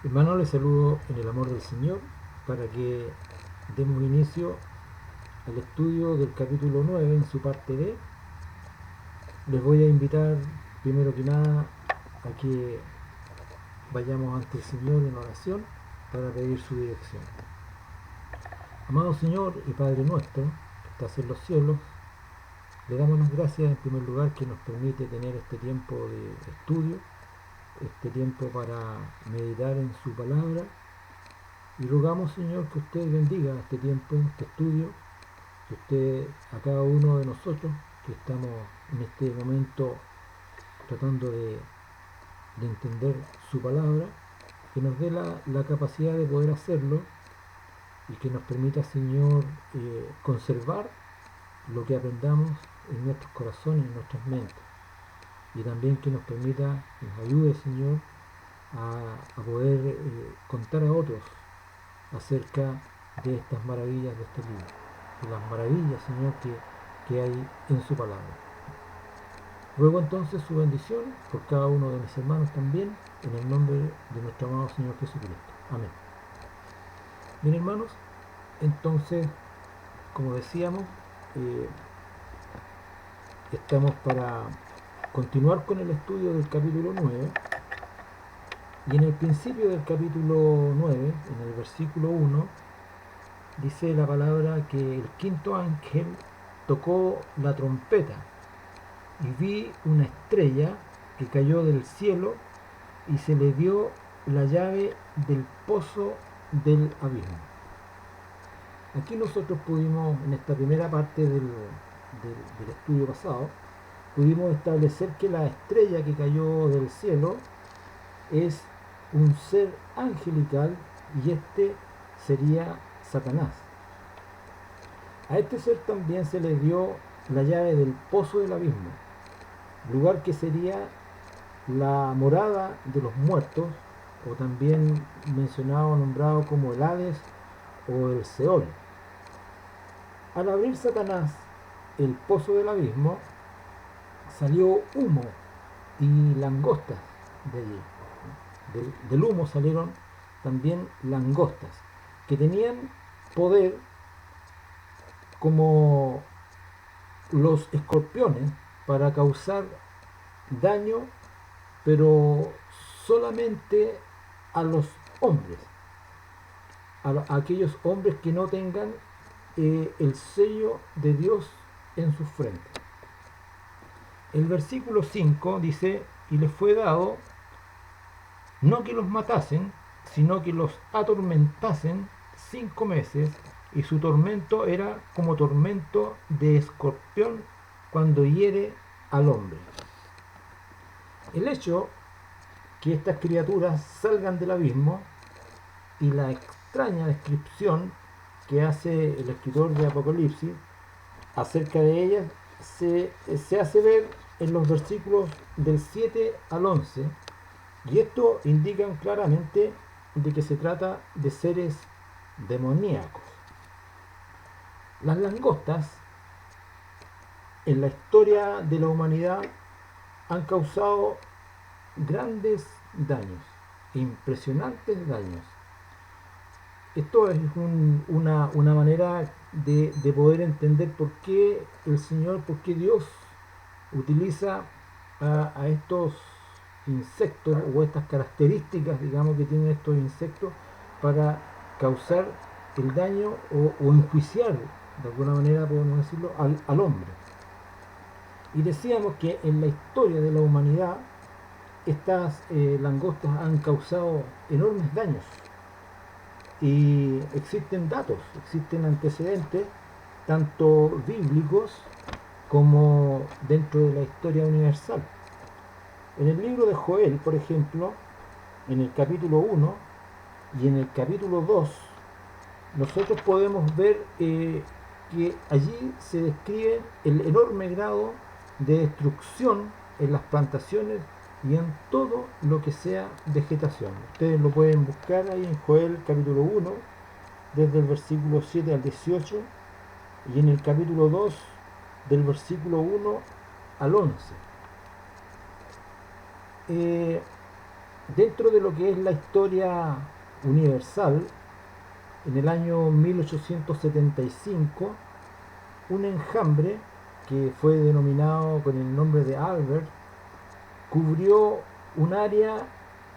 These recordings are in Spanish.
Hermano, les saludo en el amor del Señor para que demos inicio al estudio del capítulo 9 en su parte B. Les voy a invitar primero que nada a que vayamos ante el Señor en oración para pedir su dirección. Amado Señor y Padre nuestro, que estás en los cielos, le damos las gracias en primer lugar que nos permite tener este tiempo de estudio, este tiempo para meditar en su palabra. Y rogamos, Señor, que usted bendiga este tiempo, este estudio, que usted a cada uno de nosotros que estamos en este momento tratando de entender su palabra, que nos dé la capacidad de poder hacerlo y que nos permita, Señor, conservar lo que aprendamos en nuestros corazones, en nuestras mentes. Y también que nos permita, nos ayude, Señor, a poder contar a otros acerca de estas maravillas de este libro, de las maravillas, Señor, que hay en su palabra. Ruego entonces su bendición por cada uno de mis hermanos también, en el nombre de nuestro amado Señor Jesucristo. Amén. Bien, hermanos, entonces, como decíamos, eh, estamos para continuar con el estudio del capítulo 9. Y en el principio del capítulo 9, en el versículo 1, dice la palabra que el quinto ángel tocó la trompeta y vi una estrella que cayó del cielo y se le dio la llave del pozo del abismo. Aquí nosotros pudimos, en esta primera parte del estudio pasado, pudimos establecer que la estrella que cayó del cielo es un ser angelical y este sería Satanás. A este ser también se le dio la llave del pozo del abismo, lugar que sería la morada de los muertos, o también mencionado, nombrado como el Hades o el Seol. Al abrir Satanás el pozo del abismo, salió humo y langostas de allí. Del humo salieron también langostas que tenían poder como los escorpiones para causar daño, pero solamente a los hombres, a aquellos hombres que no tengan el sello de Dios en su frente. El versículo 5 dice: y les fue dado no que los matasen, sino que los atormentasen 5 meses, y su tormento era como tormento de escorpión cuando hiere al hombre. El hecho que estas criaturas salgan del abismo y la extraña descripción que hace el escritor de Apocalipsis acerca de ellas se hace ver en los versículos del 7 al 11, y esto indican claramente de que se trata de seres demoníacos. Las langostas en la historia de la humanidad han causado grandes daños, impresionantes daños. Esto es una manera de poder entender por qué el Señor, por qué Dios utiliza a estos insectos o estas características, digamos, que tienen estos insectos para causar el daño o enjuiciar, de alguna manera podemos decirlo, al hombre. Y decíamos que en la historia de la humanidad estas langostas han causado enormes daños y existen datos, existen antecedentes tanto bíblicos como dentro de la historia universal. En el libro de Joel, por ejemplo, en el capítulo 1 y en el capítulo 2, nosotros podemos ver que allí se describe el enorme grado de destrucción en las plantaciones y en todo lo que sea vegetación. Ustedes lo pueden buscar ahí en Joel capítulo 1, desde el versículo 7 al 18, y en el capítulo 2, del versículo 1 al 11. dentro de lo que es la historia universal, en el año 1875, un enjambre que fue denominado con el nombre de Albert cubrió un área,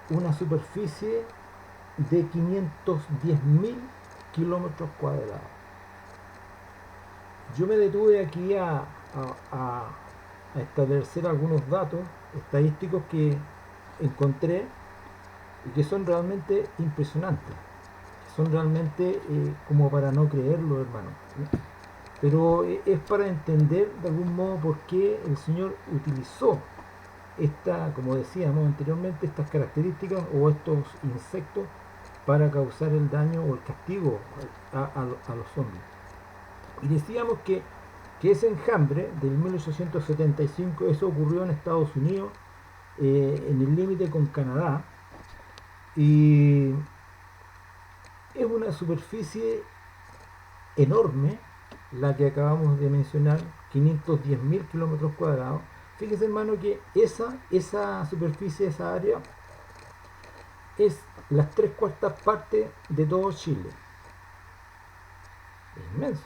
una superficie de 510.000 kilómetros cuadrados. Yo me detuve aquí a establecer algunos datos estadísticos que encontré y que son realmente impresionantes, son realmente como para no creerlo, hermano. Pero es para entender de algún modo por qué el Señor utilizó como decíamos anteriormente, estas características o estos insectos para causar el daño o el castigo a los hombres. Y decíamos que ese enjambre del 1875, eso ocurrió en Estados Unidos, en el límite con Canadá, y es una superficie enorme la que acabamos de mencionar, 510.000 kilómetros cuadrados. Fíjese, hermano, que esa superficie, esa área, es las 3/4 partes de todo Chile. Es inmenso.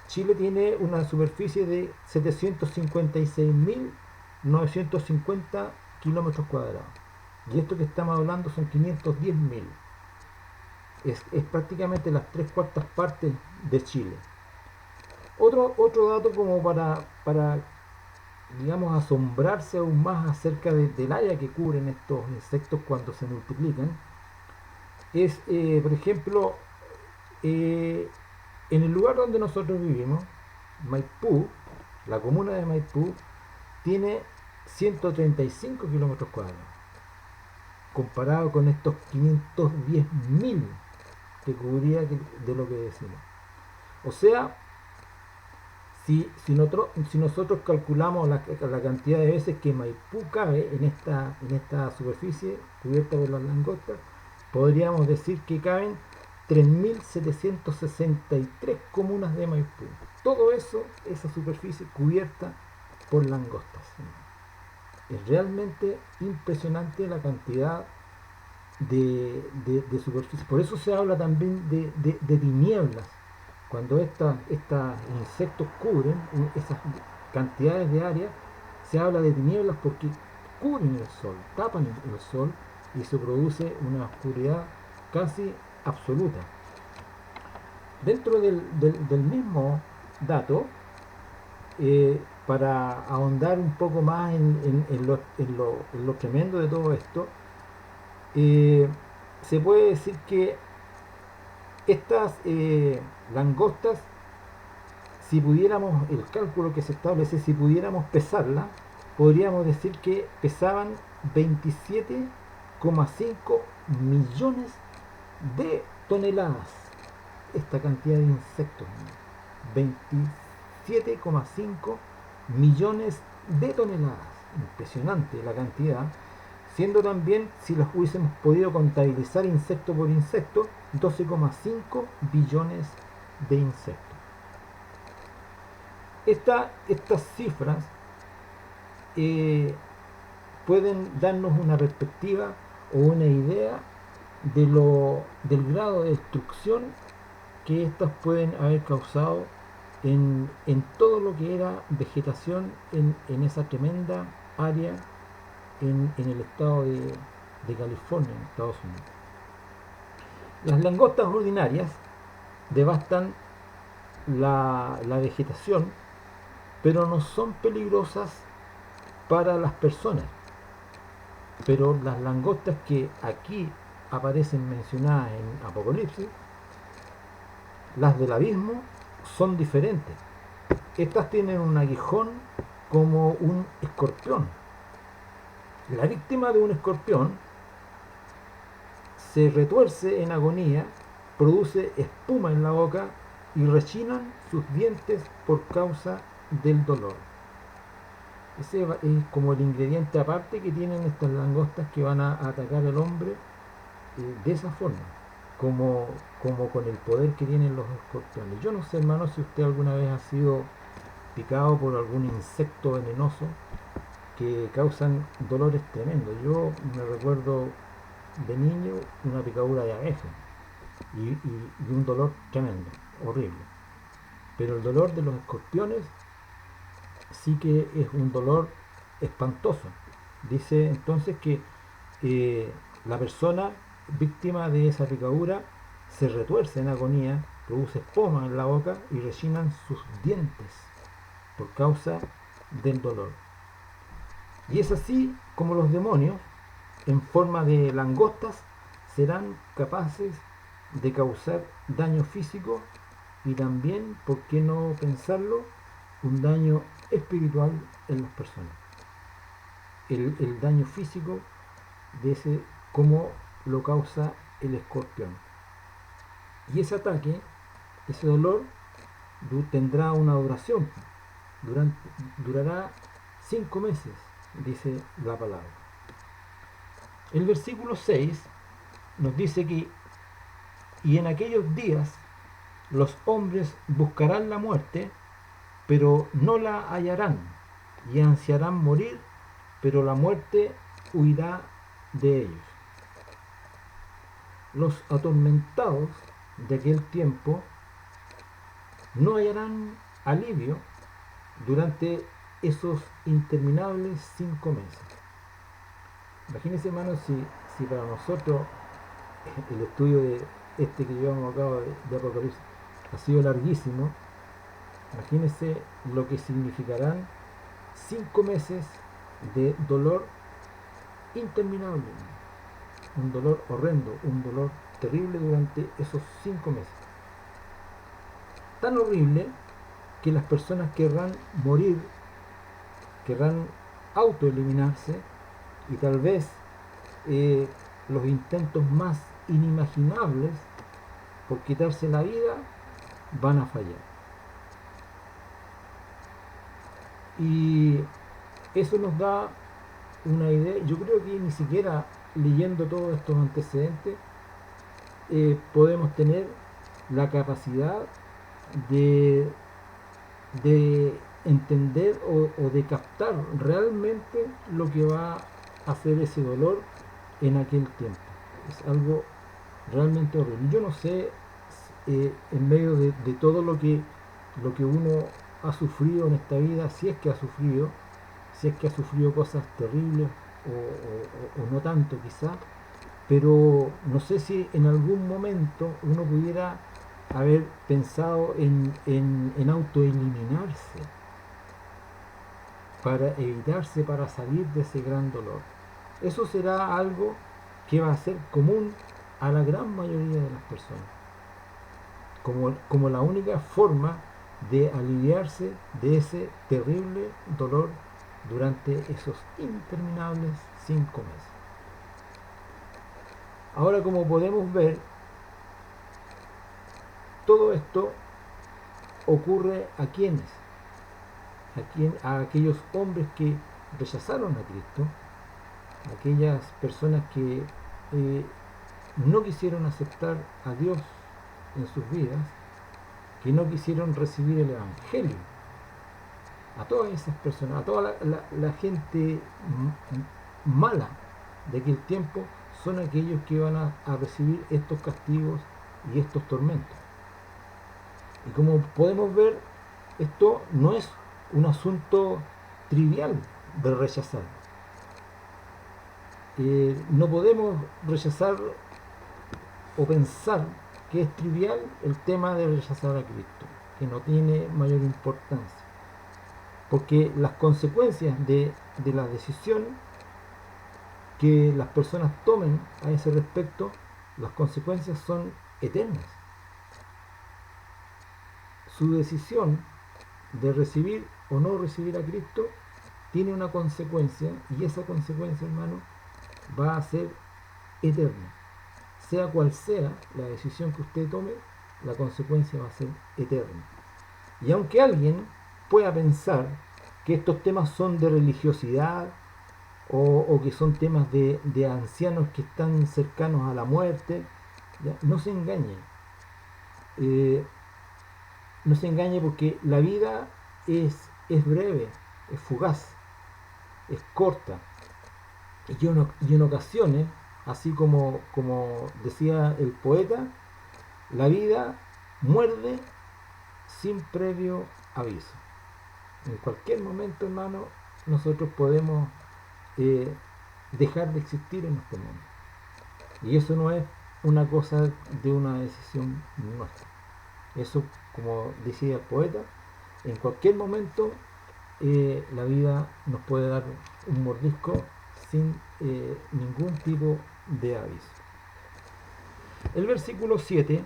Chile tiene una superficie de 756.950 kilómetros cuadrados. Y esto que estamos hablando son 510.000. Es prácticamente las 3/4 partes de Chile. Otro dato como para digamos, asombrarse aún más acerca del área que cubren estos insectos cuando se multiplican, es, por ejemplo, eh, en el lugar donde nosotros vivimos, Maipú, la comuna de Maipú, tiene 135 kilómetros cuadrados, comparado con estos 510.000 que cubría de lo que decimos. O sea, si nosotros calculamos la cantidad de veces que Maipú cabe en esta superficie cubierta por las langostas, podríamos decir que caben 3.763 comunas de Maipú. Todo eso, esa superficie cubierta por langostas. Es realmente impresionante la cantidad de superficie. Por eso se habla también de tinieblas. Cuando estos insectos cubren esas cantidades de área, se habla de tinieblas porque cubren el sol, tapan el sol y se produce una oscuridad casi absoluta. Dentro del mismo dato, para ahondar un poco más en lo tremendo de todo esto, se puede decir que estas langostas, si pudiéramos, el cálculo que se establece, si pudiéramos pesarla, podríamos decir que pesaban 27,5 millones de toneladas. Esta cantidad de insectos, 27,5 millones de toneladas. Impresionante la cantidad, siendo también, si los hubiésemos podido contabilizar insecto por insecto, 12,5 billones de insectos. Estas cifras pueden darnos una perspectiva o una idea del grado de destrucción que estas pueden haber causado en todo lo que era vegetación en esa tremenda área en el estado de California, en Estados Unidos. Las langostas ordinarias devastan la vegetación, pero no son peligrosas para las personas. Pero las langostas que aquí aparecen mencionadas en Apocalipsis, las del abismo, son diferentes. Estas tienen un aguijón como un escorpión. La víctima de un escorpión se retuerce en agonía, produce espuma en la boca y rechinan sus dientes por causa del dolor. Ese es como el ingrediente aparte que tienen estas langostas que van a atacar al hombre de esa forma, como con el poder que tienen los escorpiones. Yo no sé, hermano, si usted alguna vez ha sido picado por algún insecto venenoso, que causan dolores tremendos. Yo me recuerdo de niño una picadura de abeja y un dolor tremendo, horrible. Pero el dolor de los escorpiones sí que es un dolor espantoso. Dice entonces que la persona víctima de esa picadura se retuerce en agonía, produce espuma en la boca y rechinan sus dientes por causa del dolor. Y es así como los demonios, en forma de langostas, serán capaces de causar daño físico y también, por qué no pensarlo, un daño espiritual en las personas. El daño físico de ese, como lo causa el escorpión. Y ese ataque, ese dolor, tendrá una duración, durará 5 meses, dice la palabra. El versículo 6 nos dice que y en aquellos días los hombres buscarán la muerte, pero no la hallarán, y ansiarán morir, pero la muerte huirá de ellos. Los atormentados de aquel tiempo no hallarán alivio durante esos interminables 5 meses. Imagínense, hermanos, si para nosotros el estudio de este que llevamos a cabo de Apocalipsis ha sido larguísimo, imagínense lo que significarán 5 meses de dolor interminable, un dolor horrendo, un dolor terrible durante esos 5 meses. Tan horrible que las personas querrán morir, querrán autoeliminarse y tal vez los intentos más inimaginables por quitarse la vida van a fallar. Y eso nos da una idea. Yo creo que ni siquiera leyendo todos estos antecedentes podemos tener la capacidad de, de entender o de captar realmente lo que va a hacer ese dolor en aquel tiempo. Es algo realmente horrible. Yo no sé, en medio de todo lo que uno ha sufrido en esta vida, si es que ha sufrido, cosas terribles o no tanto quizá, pero no sé si en algún momento uno pudiera haber pensado en autoeliminarse para evitarse, para salir de ese gran dolor. Eso será algo que va a ser común a la gran mayoría de las personas, como la única forma de aliviarse de ese terrible dolor durante esos interminables 5 meses. Ahora, como podemos ver, todo esto ocurre a quienes, a aquellos hombres que rechazaron a Cristo, aquellas personas que no quisieron aceptar a Dios en sus vidas, que no quisieron recibir el Evangelio. A todas esas personas, a toda la gente mala de aquel tiempo, son aquellos que van a recibir estos castigos y estos tormentos. Y como podemos ver, esto no es un asunto trivial de rechazar. No podemos rechazar o pensar que es trivial el tema de rechazar a Cristo, que no tiene mayor importancia, porque las consecuencias de la decisión que las personas tomen a ese respecto, las consecuencias son eternas. Su decisión de recibir o no recibir a Cristo tiene una consecuencia, y esa consecuencia, hermano, va a ser eterna. Sea cual sea la decisión que usted tome, la consecuencia va a ser eterna. Y aunque alguien pueda pensar que estos temas son de religiosidad o que son temas de ancianos que están cercanos a la muerte, ¿ya? No se engañe. No se engañe, porque la vida es breve, es fugaz. es corta y en ocasiones, así como decía el poeta, la vida muerde sin previo aviso. En cualquier momento, hermano, nosotros podemos eh, dejar de existir en este mundo. Y eso no es una cosa de una decisión nuestra. Eso, como decía el poeta, en cualquier momento la vida nos puede dar un mordisco sin ningún tipo de aviso. El versículo 7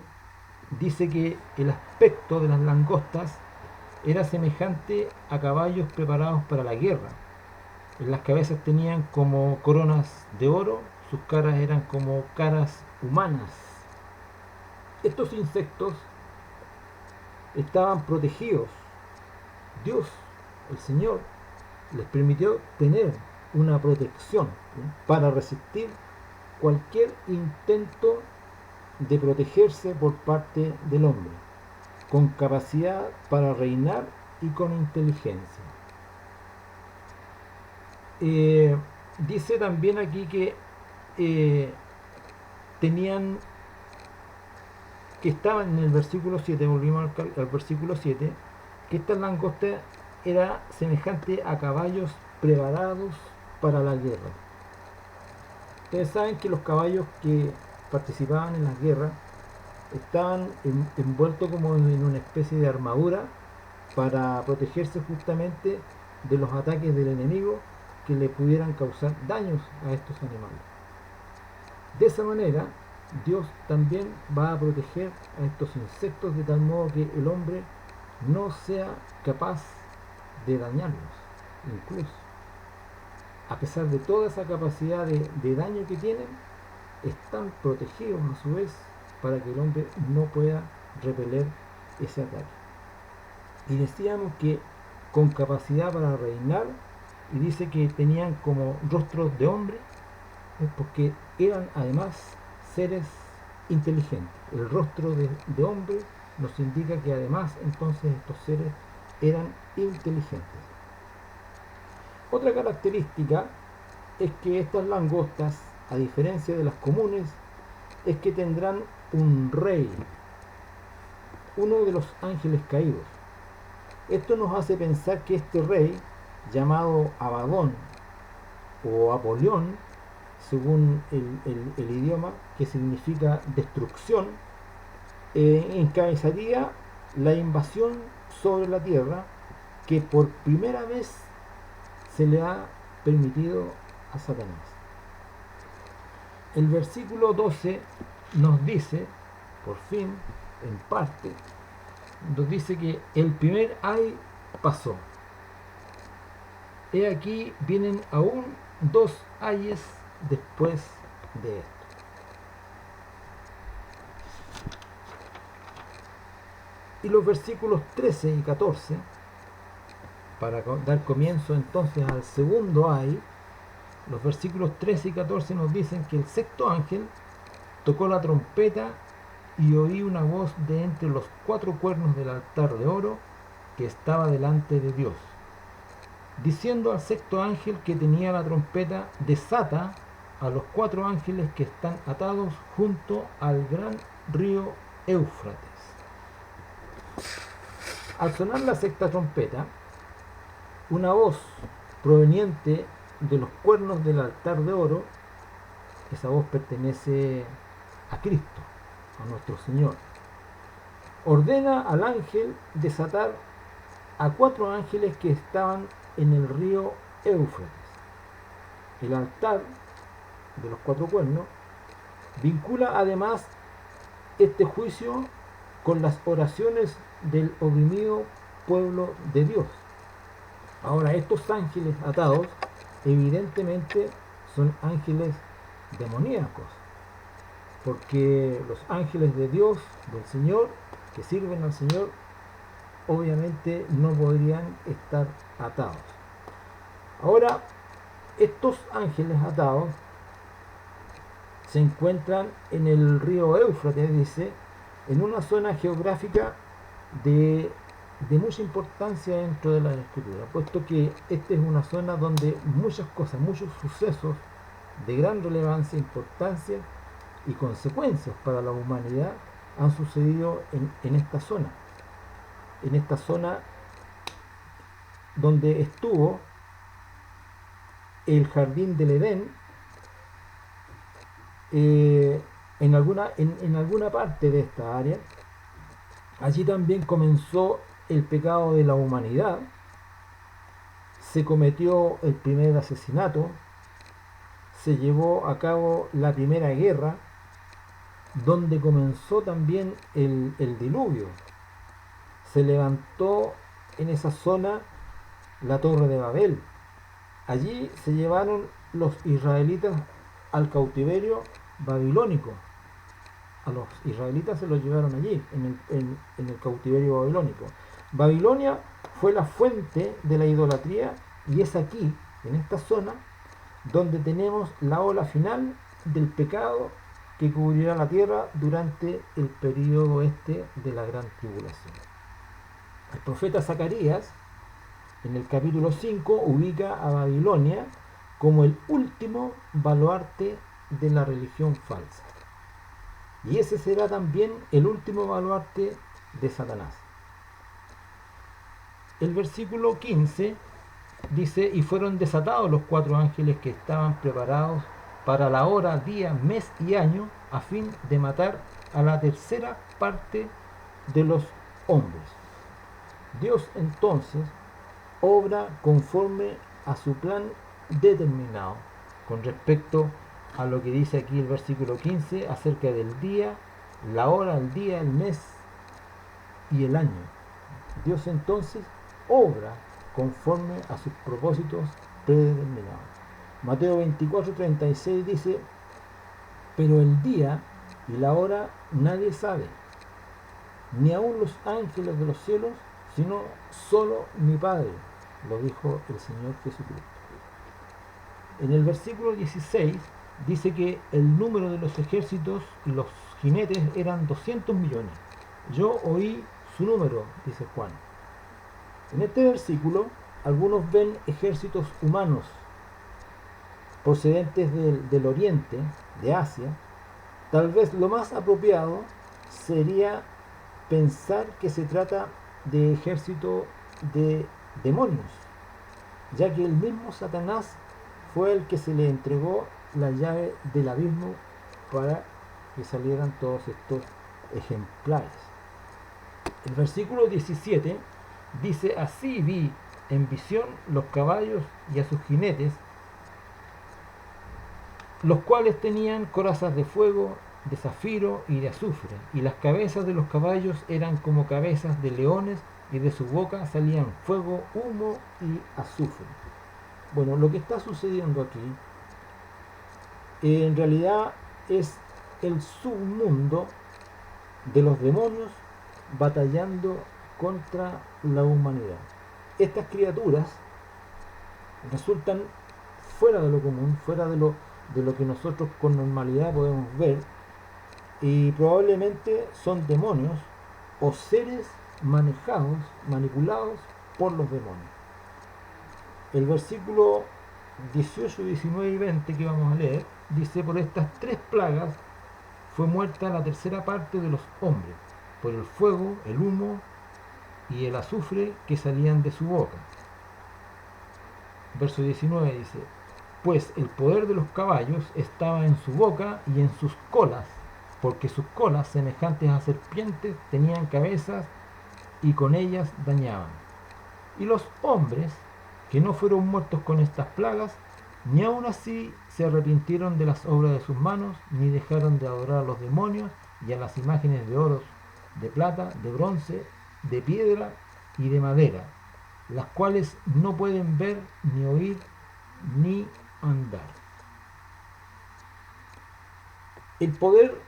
dice que el aspecto de las langostas era semejante a caballos preparados para la guerra. En las cabezas tenían como coronas de oro, sus caras eran como caras humanas. Estos insectos estaban protegidos. Dios, el Señor, les permitió tener una protección, ¿sí?, para resistir cualquier intento de protegerse por parte del hombre, con capacidad para reinar y con inteligencia. Dice también aquí que eh, tenían, que estaban en el versículo 7, volvimos al versículo 7, que esta langosta era semejante a caballos preparados para la guerra. Ustedes saben que los caballos que participaban en las guerras estaban envueltos como en una especie de armadura para protegerse justamente de los ataques del enemigo que le pudieran causar daños a estos animales. De esa manera, Dios también va a proteger a estos insectos de tal modo que el hombre no sea capaz de dañarlos, incluso. A pesar de toda esa capacidad de daño que tienen, están protegidos a su vez para que el hombre no pueda repeler ese ataque. Y decíamos que con capacidad para reinar, y dice que tenían como rostros de hombre, porque eran además seres inteligentes. El rostro de hombre nos indica que además entonces estos seres eran inteligentes. Otra característica es que estas langostas, a diferencia de las comunes, es que tendrán un rey, uno de los ángeles caídos. Esto nos hace pensar que este rey, llamado Abadón o Apolión, según el idioma, que significa destrucción, encabezaría la invasión sobre la tierra que por primera vez se le ha permitido a Satanás. El versículo 12 nos dice, por fin, en parte, nos dice que el primer ay pasó. He aquí vienen aún dos ayes después de esto. Y los versículos 13 y 14, para dar comienzo entonces al segundo ay, los versículos 13 y 14 nos dicen que el sexto ángel tocó la trompeta y oí una voz de entre los cuatro cuernos del altar de oro que estaba delante de Dios, diciendo al sexto ángel que tenía la trompeta: desata a los cuatro ángeles que están atados junto al gran río Éufrates. Al sonar la sexta trompeta, una voz proveniente de los cuernos del altar de oro, esa voz pertenece a Cristo, a nuestro Señor, ordena al ángel desatar a cuatro ángeles que estaban en el río Éufrates. El altar de los cuatro cuernos vincula además este juicio con las oraciones del oprimido pueblo de Dios. Ahora, estos ángeles atados evidentemente son ángeles demoníacos, porque los ángeles de Dios, del Señor, que sirven al Señor, obviamente no podrían estar atados. Ahora, estos ángeles atados se encuentran en el río Éufrates, dice, en una zona geográfica de de mucha importancia dentro de la escritura, puesto que esta es una zona donde muchas cosas, muchos sucesos de gran relevancia, importancia y consecuencias para la humanidad han sucedido en esta zona donde estuvo el jardín del Edén, en alguna parte de esta área. Allí también comenzó el pecado de la humanidad, se cometió el primer asesinato, se llevó a cabo la primera guerra, donde comenzó también el diluvio. Se levantó en esa zona la Torre de Babel. Allí se llevaron los israelitas al cautiverio babilónico. A los israelitas se los llevaron allí, en el cautiverio babilónico. Babilonia fue la fuente de la idolatría, y es aquí, en esta zona, donde tenemos la ola final del pecado que cubrirá la tierra durante el período de la gran tribulación. El profeta Zacarías, en el capítulo 5, ubica a Babilonia como el último baluarte de la religión falsa. Y ese será también el último baluarte de Satanás. El versículo 15 dice: y fueron desatados los 4 ángeles que estaban preparados para la hora, día, mes y año, a fin de matar a la tercera parte de los hombres. Dios entonces obra conforme a su plan determinado con respecto a lo que dice aquí el versículo 15 acerca del día, la hora, el día, el mes y el año. Dios entonces obra conforme a sus propósitos predeterminados. Mateo 24:36 dice: pero el día y la hora nadie sabe, ni aun los ángeles de los cielos, sino solo mi Padre. Lo dijo el Señor Jesucristo. En el versículo 16 dice que el número de los ejércitos y los jinetes eran 200 millones. Yo oí su número, dice Juan. En este versículo, algunos ven ejércitos humanos procedentes del oriente, de Asia. Tal vez lo más apropiado sería pensar que se trata de ejército de demonios, ya que el mismo Satanás fue el que se le entregó la llave del abismo para que salieran todos estos ejemplares. El versículo 17 dice: así vi en visión los caballos y a sus jinetes, los cuales tenían corazas de fuego, de zafiro y de azufre, y las cabezas de los caballos eran como cabezas de leones, y de su boca salían fuego, humo y azufre. Bueno, lo que está sucediendo aquí en realidad es el submundo de los demonios batallando contra la humanidad. Estas criaturas resultan fuera de lo común, fuera de lo que nosotros con normalidad podemos ver, y probablemente son demonios o seres manejados, manipulados por los demonios. El versículo 18, 19 y 20 que vamos a leer dice: por estas 3 plagas fue muerta la tercera parte de los hombres, por el fuego, el humo y el azufre que salían de su boca. Verso 19 dice: pues el poder de los caballos estaba en su boca y en sus colas, porque sus colas, semejantes a serpientes, tenían cabezas y con ellas dañaban. Y los hombres que no fueron muertos con estas plagas, ni aun así se arrepintieron de las obras de sus manos, ni dejaron de adorar a los demonios y a las imágenes de oro, de plata, de bronce, de piedra y de madera, las cuales no pueden ver, ni oír, ni andar. El poder,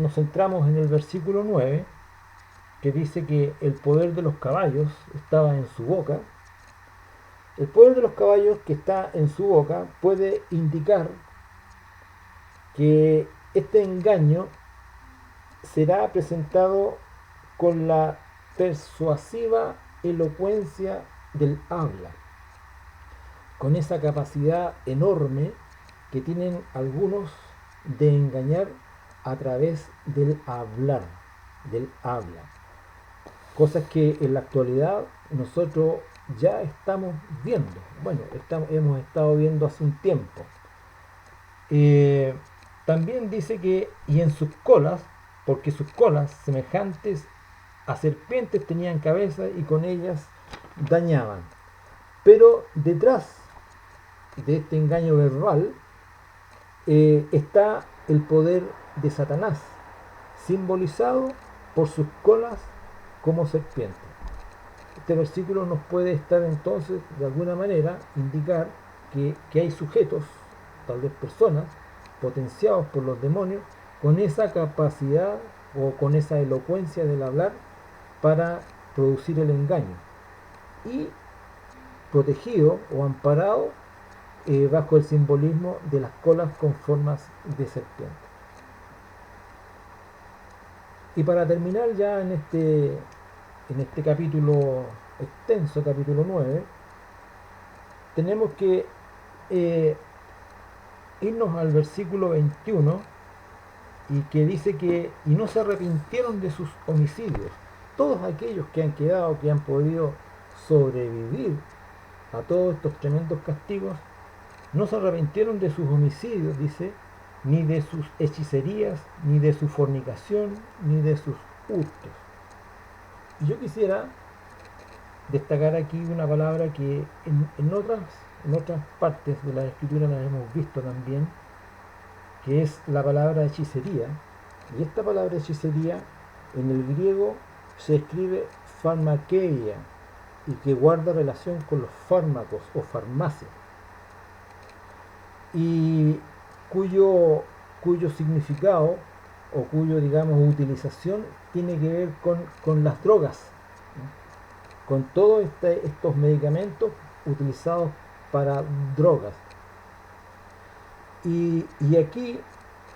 nos centramos en el versículo 9, que dice que el poder de los caballos estaba en su boca. El poder de los caballos que está en su boca puede indicar que este engaño será presentado con la persuasiva elocuencia del habla, con esa capacidad enorme que tienen algunos de engañar a través del hablar, del habla. Cosas que en la actualidad nosotros ya estamos viendo. Bueno, hemos estado viendo hace un tiempo. Eh, También dice que, y en sus colas, porque sus colas, semejantes a serpientes, tenían cabeza y con ellas dañaban. Pero detrás de este engaño verbal está el poder de Satanás, simbolizado por sus colas como serpientes. Este versículo nos puede estar entonces, de alguna manera, indicar que hay sujetos, tal vez personas, potenciados por los demonios, con esa capacidad o con esa elocuencia del hablar para producir el engaño. Y protegido o amparado bajo el simbolismo de las colas con formas de serpiente. Y para terminar ya en este capítulo extenso, capítulo 9, tenemos que irnos al versículo 21, y que dice que y no se arrepintieron de sus homicidios. Todos aquellos que han quedado, que han podido sobrevivir a todos estos tremendos castigos, no se arrepintieron de sus homicidios, dice, ni de sus hechicerías, ni de su fornicación, ni de sus hurtos. Y yo quisiera destacar aquí una palabra que en otras partes de la escritura la hemos visto también, que es la palabra hechicería. Y esta palabra hechicería en el griego se escribe pharmakeia, y que guarda relación con los fármacos o farmacia, y cuyo significado o cuyo, digamos, utilización tiene que ver con las drogas, ¿no? Con todos estos medicamentos utilizados para drogas. Y aquí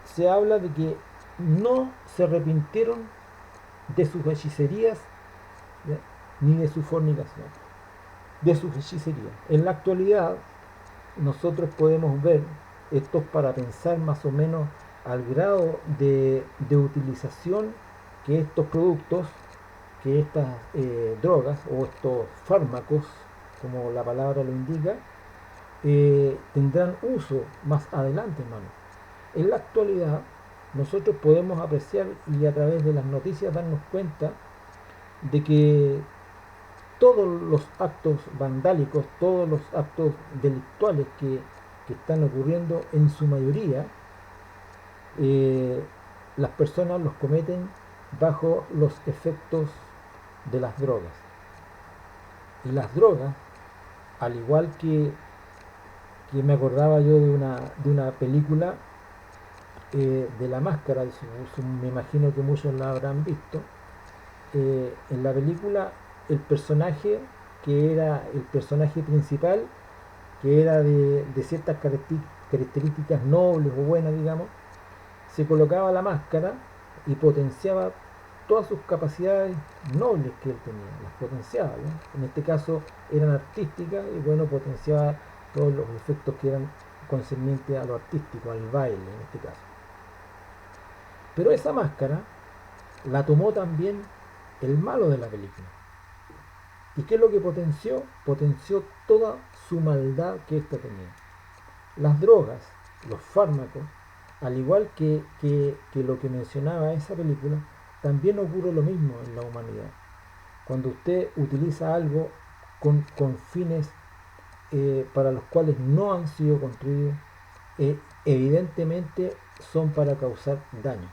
se habla de que no se arrepintieron de sus hechicerías, ¿ya? Ni de su fornicación, de sus hechicerías. En la actualidad nosotros podemos ver esto para pensar más o menos al grado de utilización que estos productos, que estas drogas o estos fármacos, como la palabra lo indica, tendrán uso más adelante, hermano. En la actualidad nosotros podemos apreciar y a través de las noticias darnos cuenta de que todos los actos vandálicos, todos los actos delictuales que están ocurriendo, en su mayoría, las personas los cometen bajo los efectos de las drogas. Y las drogas, al igual que me acordaba yo de una película de La Máscara, me imagino que muchos la habrán visto. En la película, el personaje que era el personaje principal, que era de ciertas características nobles o buenas, digamos, se colocaba la máscara y potenciaba todas sus capacidades nobles que él tenía, las potenciaba, ¿no? En este caso eran artísticas y bueno, potenciaba todos los efectos que eran concernientes a lo artístico, al baile en este caso. Pero esa máscara la tomó también el malo de la película. ¿Y qué es lo que potenció? Potenció toda su maldad que ésta tenía. Las drogas, los fármacos, al igual que lo que mencionaba esa película, también ocurre lo mismo en la humanidad. Cuando usted utiliza algo con fines para los cuales no han sido construidos, evidentemente son para causar daño.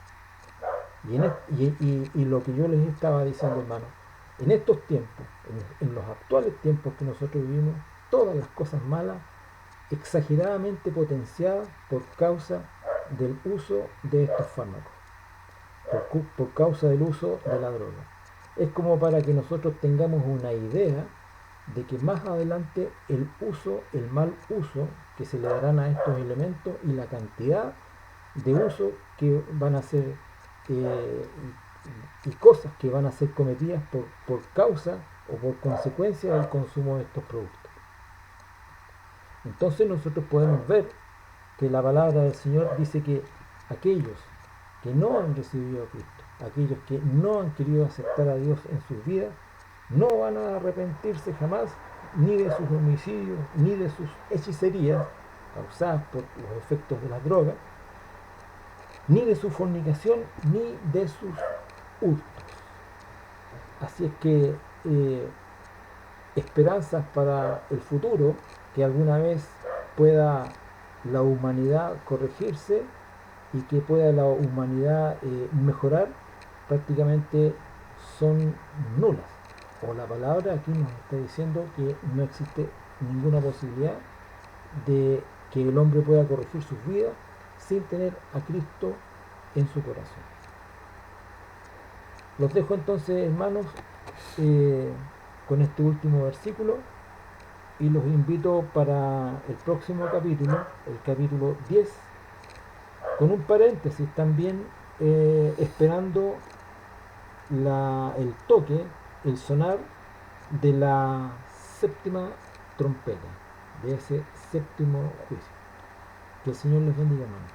Y lo que yo les estaba diciendo, hermano, en estos tiempos, en los actuales tiempos que nosotros vivimos, todas las cosas malas exageradamente potenciadas por causa del uso de estos fármacos, por causa del uso de la droga. Es como para que nosotros tengamos una idea de que más adelante el mal uso que se le darán a estos elementos y la cantidad de uso que van a ser y cosas que van a ser cometidas por causa o por consecuencia del consumo de estos productos. Entonces nosotros podemos ver que la palabra del Señor dice que aquellos que no han recibido a Cristo, aquellos que no han querido aceptar a Dios en sus vidas, no van a arrepentirse jamás ni de sus homicidios, ni de sus hechicerías causadas por los efectos de la droga, ni de su fornicación, ni de sus hurtos. Así es que esperanzas para el futuro, que alguna vez pueda la humanidad corregirse y que pueda la humanidad mejorar, prácticamente son nulas. O la palabra aquí nos está diciendo que no existe ninguna posibilidad de que el hombre pueda corregir sus vidas sin tener a Cristo en su corazón. Los dejo entonces, hermanos, con este último versículo, y los invito para el próximo capítulo, el capítulo 10, con un paréntesis también, esperando el toque, el sonar de la séptima trompeta, de ese séptimo juicio. Que el Señor les bendiga, hermanos.